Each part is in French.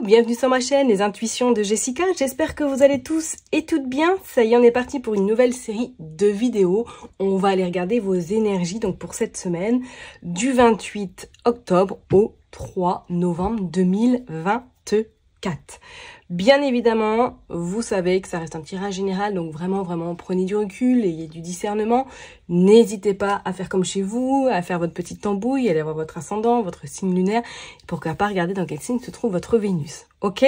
bienvenue sur ma chaîne Les Intuitions de Jessica. J'espère que vous allez tous et toutes bien. Ça y est, on est parti pour une nouvelle série de vidéos. On va aller regarder vos énergies donc pour cette semaine du 28 octobre au 3 novembre 2024. Bien évidemment, vous savez que ça reste un tirage général, donc vraiment, prenez du recul, ayez du discernement. N'hésitez pas à faire comme chez vous, à faire votre petite tambouille, à aller voir votre ascendant, votre signe lunaire, pourquoi pas regarder dans quel signe se trouve votre Vénus. Ok,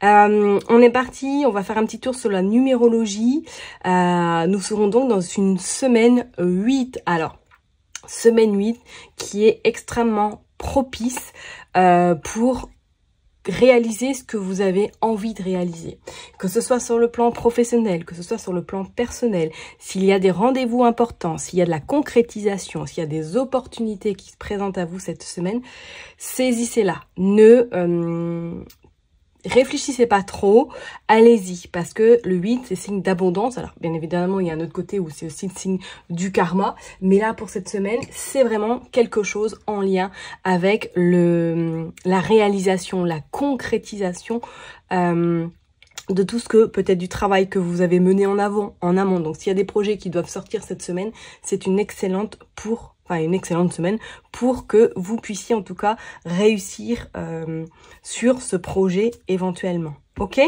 on est parti, on va faire un petit tour sur la numérologie. Nous serons donc dans une semaine 8. Alors, semaine 8 qui est extrêmement propice pour réaliser ce que vous avez envie de réaliser, que ce soit sur le plan professionnel, que ce soit sur le plan personnel, s'il y a des rendez-vous importants, s'il y a de la concrétisation, s'il y a des opportunités qui se présentent à vous cette semaine, saisissez-la. Ne réfléchissez pas trop, allez-y, parce que le 8, c'est signe d'abondance. Alors, bien évidemment, il y a un autre côté où c'est aussi le signe du karma. Mais là, pour cette semaine, c'est vraiment quelque chose en lien avec la réalisation, la concrétisation de tout ce que, peut-être du travail que vous avez mené en amont. Donc, s'il y a des projets qui doivent sortir cette semaine, c'est une excellente semaine pour que vous puissiez en tout cas réussir sur ce projet éventuellement. Ok,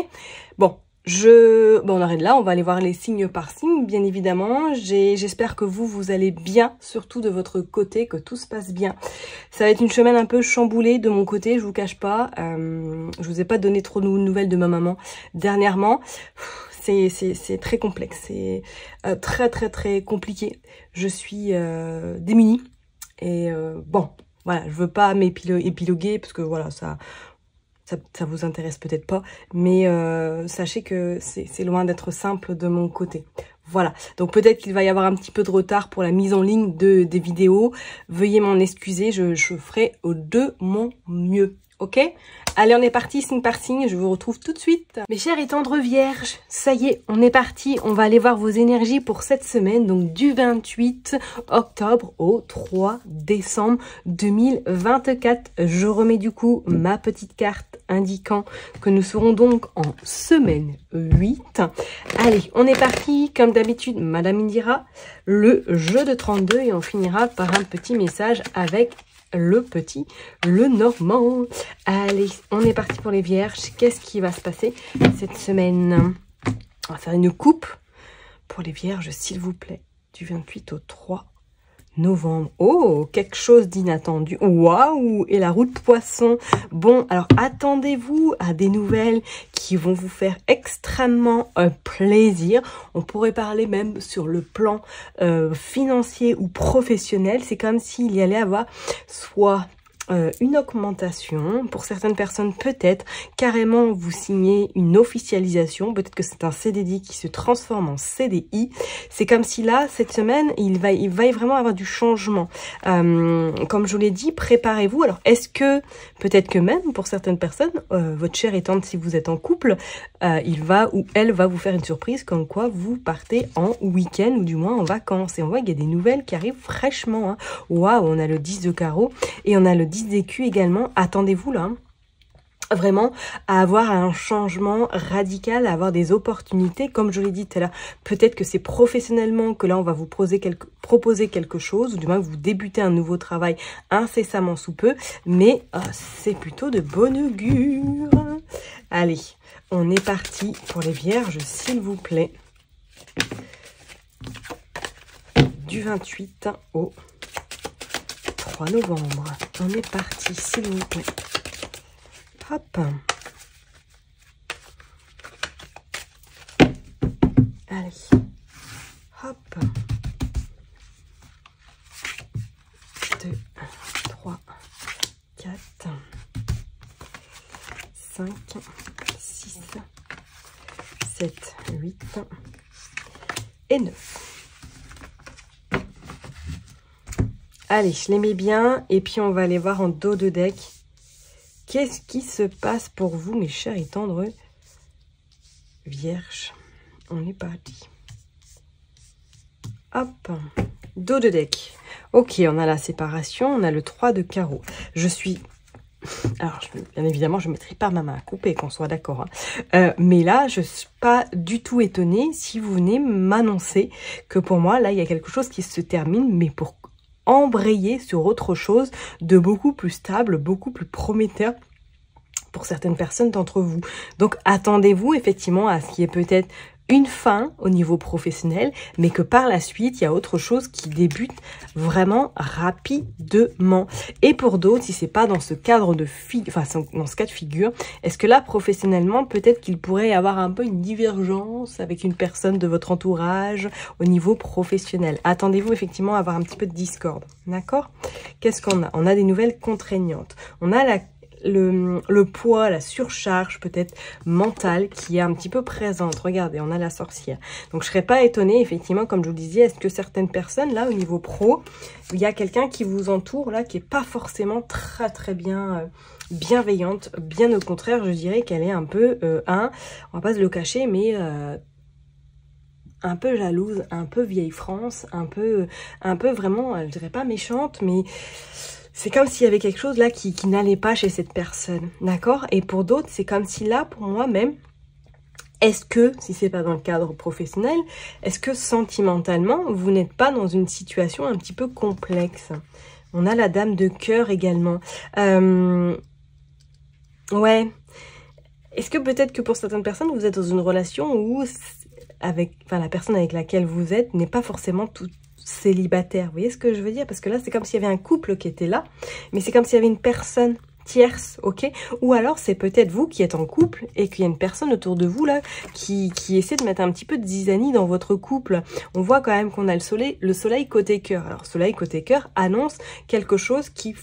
bon, on arrête là, on va aller voir les signes par signe, bien évidemment. J'espère que vous allez bien, surtout de votre côté, que tout se passe bien. Ça va être une semaine un peu chamboulée de mon côté, je vous cache pas. Je vous ai pas donné trop de nouvelles de ma maman dernièrement. C'est très complexe, c'est très compliqué. Je suis démunie et bon, voilà, je veux pas épiloguer parce que voilà, ça vous intéresse peut-être pas, mais sachez que c'est loin d'être simple de mon côté. Voilà, donc peut-être qu'il va y avoir un petit peu de retard pour la mise en ligne des vidéos. Veuillez m'en excuser, je ferai de mon mieux. Ok, allez, on est parti signe par signe, je vous retrouve tout de suite. Mes chers et tendres vierges, ça y est, on est parti, on va aller voir vos énergies pour cette semaine, donc du 28 octobre au 3 décembre 2024. Je remets du coup ma petite carte indiquant que nous serons donc en semaine 8. Allez, on est parti, comme d'habitude, Madame Indira, le jeu de 32 et on finira par un petit message avec le normand. Allez, on est parti pour les vierges. Qu'est-ce qui va se passer cette semaine? On va faire une coupe pour les vierges, s'il vous plaît, du 28 au 3 novembre. Oh, quelque chose d'inattendu. Waouh! Et la roue de poisson. Bon, alors attendez-vous à des nouvelles qui vont vous faire extrêmement plaisir. On pourrait parler même sur le plan financier ou professionnel. C'est comme s'il y allait avoir soit une augmentation, pour certaines personnes peut-être carrément vous signez une officialisation, peut-être que c'est un CDD qui se transforme en CDI. C'est comme si là cette semaine il va vraiment avoir du changement. Comme je vous l'ai dit, préparez-vous. Alors est-ce que peut-être que même pour certaines personnes, votre chère et tante, si vous êtes en couple, il va ou elle va vous faire une surprise comme quoi vous partez en week-end ou du moins en vacances. Et on voit qu'il y a des nouvelles qui arrivent fraîchement. Hein. Waouh, on a le 10 de carreau et on a le 10 d'écu également. Attendez-vous là, vraiment à avoir un changement radical, à avoir des opportunités, comme je l'ai dit tout à l'heure. Peut-être que c'est professionnellement que là on va vous proposer quelque chose, ou du moins que vous débutez un nouveau travail incessamment sous peu, mais c'est plutôt de bon augure. Allez, on est parti pour les vierges, s'il vous plaît, du 28 au 3 novembre. On est parti, s'il vous plaît. Hop. Allez. Hop. 2, 3, 4, 5, 6, 7, 8 et 9. Allez, je les mets bien et puis on va aller voir en dos de deck. Qu'est-ce qui se passe pour vous, mes chers et tendres vierges? On est parti. Hop, dos de deck. Ok, on a la séparation, on a le 3 de carreau. Je suis Alors, bien évidemment, je ne mettrai pas ma main à couper, qu'on soit d'accord. Hein. Mais là, je ne suis pas du tout étonnée si vous venez m'annoncer que pour moi, là, il y a quelque chose qui se termine, mais pour embrayer sur autre chose de beaucoup plus stable, beaucoup plus prometteur pour certaines personnes d'entre vous. Donc, attendez-vous effectivement à ce qu'il y ait peut-être une fin au niveau professionnel, mais que par la suite, il y a autre chose qui débute vraiment rapidement. Et pour d'autres, si c'est pas dans ce cadre de dans ce cas de figure, est-ce que là, professionnellement, peut-être qu'il pourrait y avoir un peu une divergence avec une personne de votre entourage au niveau professionnel. Attendez-vous effectivement à avoir un petit peu de discorde, d'accord? Qu'est-ce qu'on a? On a des nouvelles contraignantes. On a le poids, la surcharge peut-être mentale qui est un petit peu présente. Regardez, on a la sorcière. Donc, je ne serais pas étonnée, effectivement, comme je vous le disais, est-ce que certaines personnes, là, au niveau pro, il y a quelqu'un qui vous entoure, là, qui n'est pas forcément très bien bienveillante. Bien au contraire, je dirais qu'elle est un peu, on va pas se le cacher, mais un peu jalouse, un peu vieille France, un peu vraiment, je dirais pas méchante, mais c'est comme s'il y avait quelque chose là qui n'allait pas chez cette personne, d'accord? Et pour d'autres, c'est comme si là, pour moi même, est-ce que, si c'est pas dans le cadre professionnel, est-ce que sentimentalement, vous n'êtes pas dans une situation un petit peu complexe? On a la dame de cœur également. Ouais. Est-ce que peut-être que pour certaines personnes, vous êtes dans une relation où la personne avec laquelle vous êtes n'est pas forcément toute célibataire, vous voyez ce que je veux dire? Parce que là, c'est comme s'il y avait un couple qui était là, mais c'est comme s'il y avait une personne tierce, ok? Ou alors, c'est peut-être vous qui êtes en couple et qu'il y a une personne autour de vous, là, qui essaie de mettre un petit peu de zizanie dans votre couple. On voit quand même qu'on a le soleil côté cœur. Alors, soleil côté cœur annonce quelque chose qui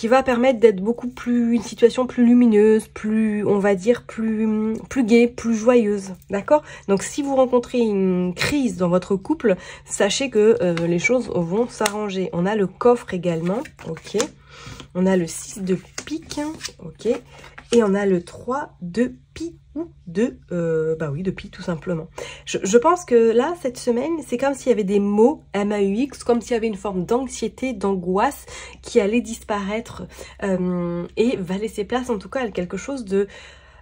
va permettre d'être beaucoup plus, une situation plus lumineuse, plus, on va dire, plus gaie, plus joyeuse, d'accord? Donc, si vous rencontrez une crise dans votre couple, sachez que les choses vont s'arranger. On a le coffre également, ok? On a le 6 de pique, ok? Et on a le 3 de pie ou de pie tout simplement. Je pense que là, cette semaine, c'est comme s'il y avait des mots MAUX, comme s'il y avait une forme d'anxiété, d'angoisse qui allait disparaître et va laisser place en tout cas à quelque chose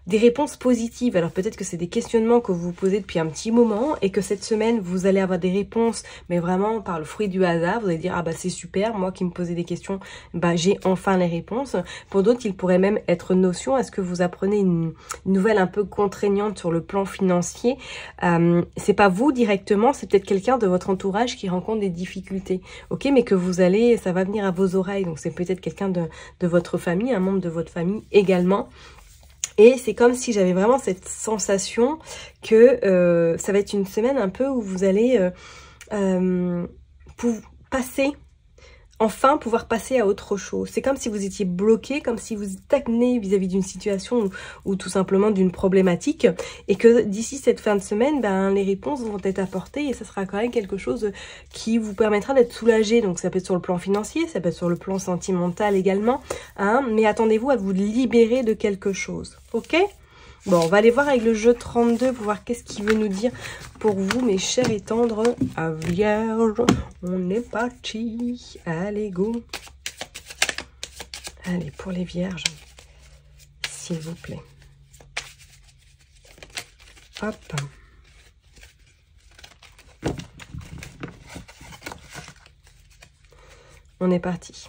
des réponses positives. Alors peut-être que c'est des questionnements que vous vous posez depuis un petit moment et que cette semaine, vous allez avoir des réponses, mais vraiment par le fruit du hasard. Vous allez dire, ah bah c'est super, moi qui me posais des questions, bah j'ai enfin les réponses. Pour d'autres, il pourrait même être notion à ce que vous apprenez une nouvelle un peu contraignante sur le plan financier. C'est pas vous directement, c'est peut-être quelqu'un de votre entourage qui rencontre des difficultés, ok, mais que ça va venir à vos oreilles. Donc c'est peut-être quelqu'un de votre famille, un membre de votre famille également. Et c'est comme si j'avais vraiment cette sensation que ça va être une semaine un peu où vous allez pouvoir passer à autre chose. C'est comme si vous étiez bloqué, comme si vous stagnez vis-à-vis d'une situation ou tout simplement d'une problématique et que d'ici cette fin de semaine, les réponses vont être apportées et ça sera quand même quelque chose qui vous permettra d'être soulagé. Donc ça peut être sur le plan financier, ça peut être sur le plan sentimental également, hein, mais attendez-vous à vous libérer de quelque chose, ok? Bon, on va aller voir avec le jeu 32 pour voir qu'est-ce qu'il veut nous dire pour vous, mes chers et tendres vierges. On est parti. Allez, go. Allez, pour les vierges, s'il vous plaît. Hop. On est parti.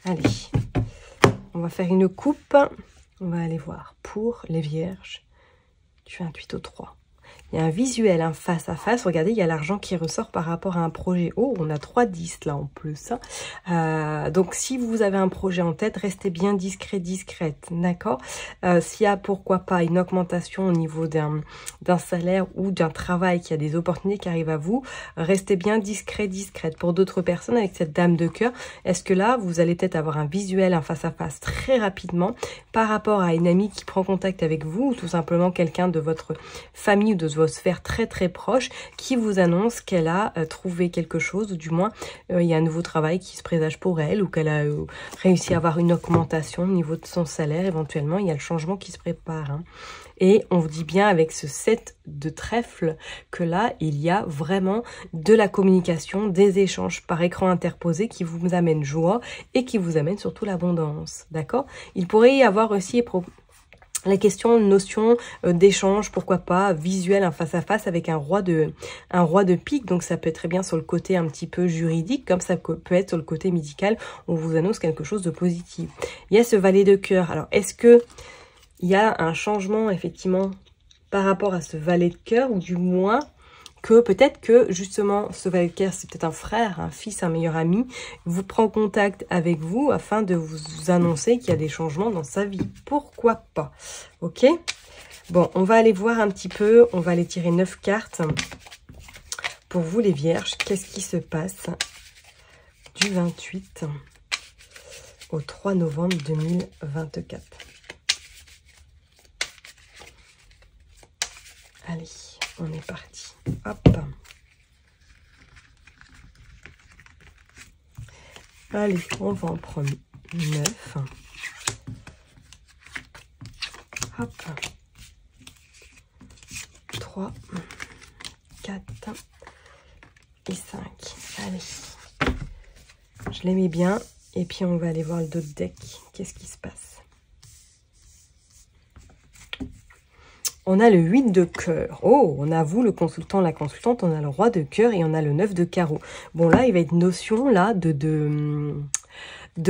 Allez, on va faire une coupe. On va aller voir pour les vierges. Tu as un tuito 3. Il y a un visuel, un face à face. Regardez, il y a l'argent qui ressort par rapport à un projet. Oh, on a 3 10 là en plus. Donc, si vous avez un projet en tête, restez bien discrète, d'accord? S'il y a, pourquoi pas, une augmentation au niveau d'un salaire ou d'un travail, qui a des opportunités qui arrivent à vous, restez bien discrète. Pour d'autres personnes, avec cette dame de cœur, est-ce que là, vous allez peut-être avoir un visuel, un face à face très rapidement par rapport à une amie qui prend contact avec vous ou tout simplement quelqu'un de votre famille ou de vos sphères très très proches qui vous annonce qu'elle a trouvé quelque chose, ou du moins il y a un nouveau travail qui se présage pour elle, ou qu'elle a réussi à avoir une augmentation au niveau de son salaire. Éventuellement, il y a le changement qui se prépare, hein. Et on vous dit bien avec ce 7 de trèfle que là, il y a vraiment de la communication, des échanges par écran interposé qui vous amènent joie et qui vous amènent surtout l'abondance. D'accord? Il pourrait y avoir aussi la question, notion d'échange, pourquoi pas, visuel, un face-à-face avec un roi de pique. Donc ça peut être très bien sur le côté un petit peu juridique, comme ça peut être sur le côté médical, on vous annonce quelque chose de positif. Il y a ce valet de cœur. Alors, est-ce que il y a un changement, effectivement, par rapport à ce valet de cœur, ou du moins que peut-être que, justement, ce valet de cœur, c'est peut-être un frère, un fils, un meilleur ami, vous prend contact avec vous afin de vous annoncer qu'il y a des changements dans sa vie. Pourquoi pas? Ok? Bon, on va aller voir un petit peu, on va aller tirer 9 cartes. Pour vous, les vierges, qu'est-ce qui se passe du 28 au 3 novembre 2024? Allez, on est parti. Hop. Allez, on va en prendre 9. Hop. 3, 4 et 5. Allez. Je les mets bien. Et puis, on va aller voir le dos de deck. Qu'est-ce qui se passe? On a le 8 de cœur. Oh, on a vous, le consultant, la consultante. On a le roi de cœur et on a le 9 de carreau. Bon, là, il va être notion là de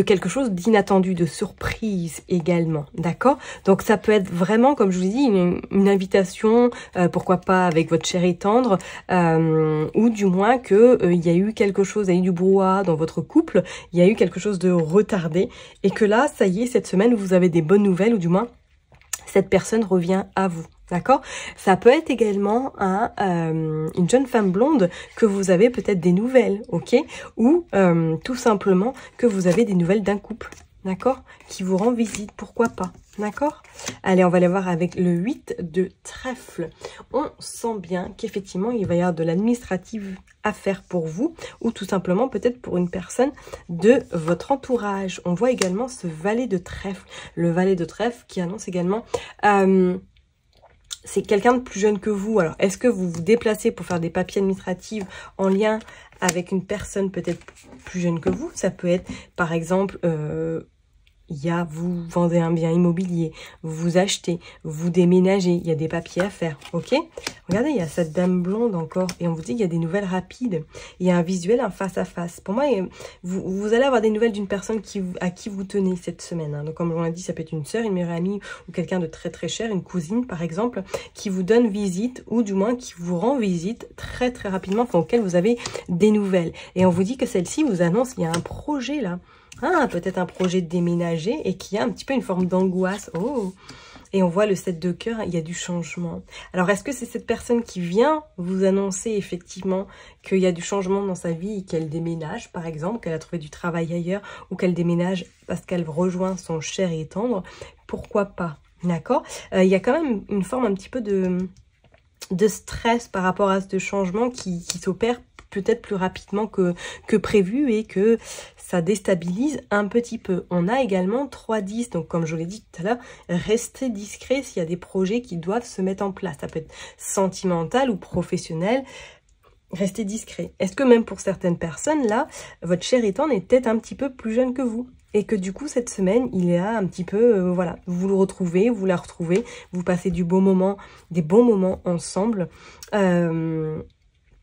quelque chose d'inattendu, de surprise également. D'accord? Donc, ça peut être vraiment, comme je vous dis, une invitation, pourquoi pas avec votre chéri tendre, ou du moins que il y a eu quelque chose, il y a eu du brouhaha dans votre couple, il y a eu quelque chose de retardé, et que là, ça y est, cette semaine, vous avez des bonnes nouvelles, ou du moins, cette personne revient à vous. D'accord? Ça peut être également une jeune femme blonde que vous avez peut-être des nouvelles, ok? Ou tout simplement que vous avez des nouvelles d'un couple, d'accord? Qui vous rend visite, pourquoi pas? D'accord? Allez, on va aller voir avec le 8 de trèfle. On sent bien qu'effectivement, il va y avoir de l'administratif à faire pour vous, ou tout simplement peut-être pour une personne de votre entourage. On voit également ce valet de trèfle. Le valet de trèfle qui annonce également... c'est quelqu'un de plus jeune que vous. Alors, est-ce que vous vous déplacez pour faire des papiers administratifs en lien avec une personne peut-être plus jeune que vous? Ça peut être, par exemple, vous vendez un bien immobilier, vous achetez, vous déménagez, il y a des papiers à faire, ok? Regardez, il y a cette dame blonde encore, et on vous dit qu'il y a des nouvelles rapides. Il y a un visuel, un face-à-face. Pour moi, vous allez avoir des nouvelles d'une personne à qui vous tenez cette semaine, hein. Donc, comme on l'a dit, ça peut être une sœur, une meilleure amie, ou quelqu'un de très très cher, une cousine, par exemple, qui vous donne visite, ou du moins qui vous rend visite très très rapidement, enfin, auquel vous avez des nouvelles. Et on vous dit que celle-ci vous annonce qu'il y a un projet là. Ah, peut-être un projet de déménager et qui a un petit peu une forme d'angoisse. Oh! Et on voit le 7 de cœur, il y a du changement. Alors, est-ce que c'est cette personne qui vient vous annoncer effectivement qu'il y a du changement dans sa vie et qu'elle déménage, par exemple, qu'elle a trouvé du travail ailleurs, ou qu'elle déménage parce qu'elle rejoint son cher et tendre? Pourquoi pas? D'accord? Il y a quand même une forme un petit peu de stress par rapport à ce changement qui s'opère peut-être plus rapidement que prévu, et que ça déstabilise un petit peu. On a également 3-10, donc comme je l'ai dit tout à l'heure, restez discret s'il y a des projets qui doivent se mettre en place. Ça peut être sentimental ou professionnel. Restez discret. Est-ce que même pour certaines personnes, là, votre cher étant est peut-être un petit peu plus jeune que vous? Et que du coup, cette semaine, il est un petit peu, voilà, vous le retrouvez, vous la retrouvez, vous passez des bons moments ensemble.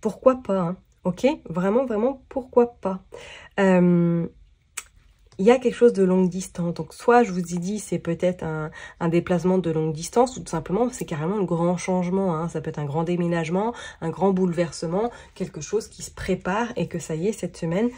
Pourquoi pas, hein? Ok? Vraiment, vraiment, pourquoi pas? Il y a quelque chose de longue distance. Donc, soit je vous ai dit, c'est peut-être un déplacement de longue distance, ou tout simplement, c'est carrément un grand changement, hein. Ça peut être un grand déménagement, un grand bouleversement, quelque chose qui se prépare, et que ça y est, cette semaine,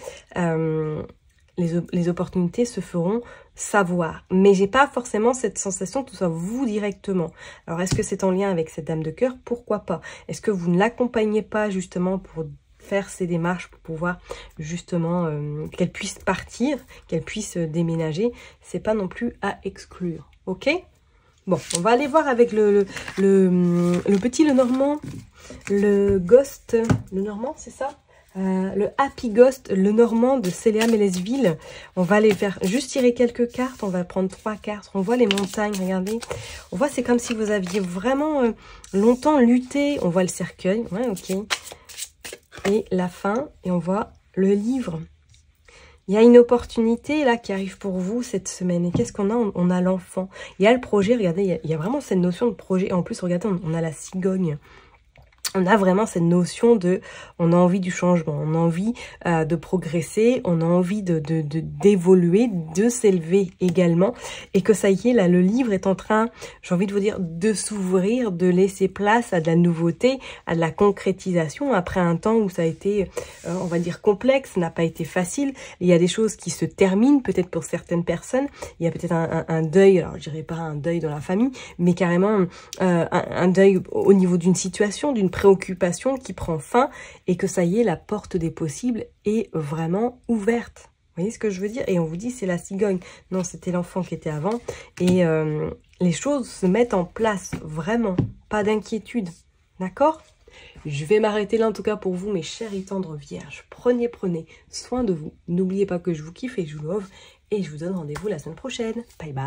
les opportunités se feront savoir. Mais j'ai pas forcément cette sensation que ce soit vous directement. Alors, est-ce que c'est en lien avec cette dame de cœur? Pourquoi pas? Est-ce que vous ne l'accompagnez pas justement pour faire ces démarches, pour pouvoir justement qu'elle puisse partir, qu'elle puisse déménager? C'est pas non plus à exclure. Ok? Bon, on va aller voir avec le petit Lenormand, le Ghost, le Normand, c'est ça? Le Happy Ghost, le Normand de Célia Mélesville. On va aller faire juste tirer quelques cartes. On va prendre 3 cartes. On voit les montagnes, regardez. On voit c'est comme si vous aviez vraiment longtemps lutté. On voit le cercueil, ouais, ok. Et la fin, et on voit le livre. Il y a une opportunité là qui arrive pour vous cette semaine. Et qu'est-ce qu'on a? On a l'enfant. Il y a le projet, regardez, il y a vraiment cette notion de projet. En plus, regardez, on a la cigogne. On a vraiment cette notion de, on a envie du changement, on a envie de progresser, on a envie d'évoluer, de s'élever également. Et que ça y est, là, le livre est en train, j'ai envie de vous dire, de s'ouvrir, de laisser place à de la nouveauté, à de la concrétisation. Après un temps où ça a été, on va dire, complexe, n'a pas été facile. Il y a des choses qui se terminent, peut-être pour certaines personnes. Il y a peut-être un deuil, alors je dirais pas un deuil dans la famille, mais carrément un deuil au niveau d'une situation, d'une préoccupation qui prend fin et que ça y est, la porte des possibles est vraiment ouverte. Vous voyez ce que je veux dire? Et on vous dit c'est la cigogne. Non, c'était l'enfant qui était avant. Et les choses se mettent en place, vraiment. Pas d'inquiétude. D'accord? Je vais m'arrêter là en tout cas pour vous, mes chers et tendres vierges. Prenez soin de vous. N'oubliez pas que je vous kiffe et je vous love. Et je vous donne rendez-vous la semaine prochaine. Bye bye.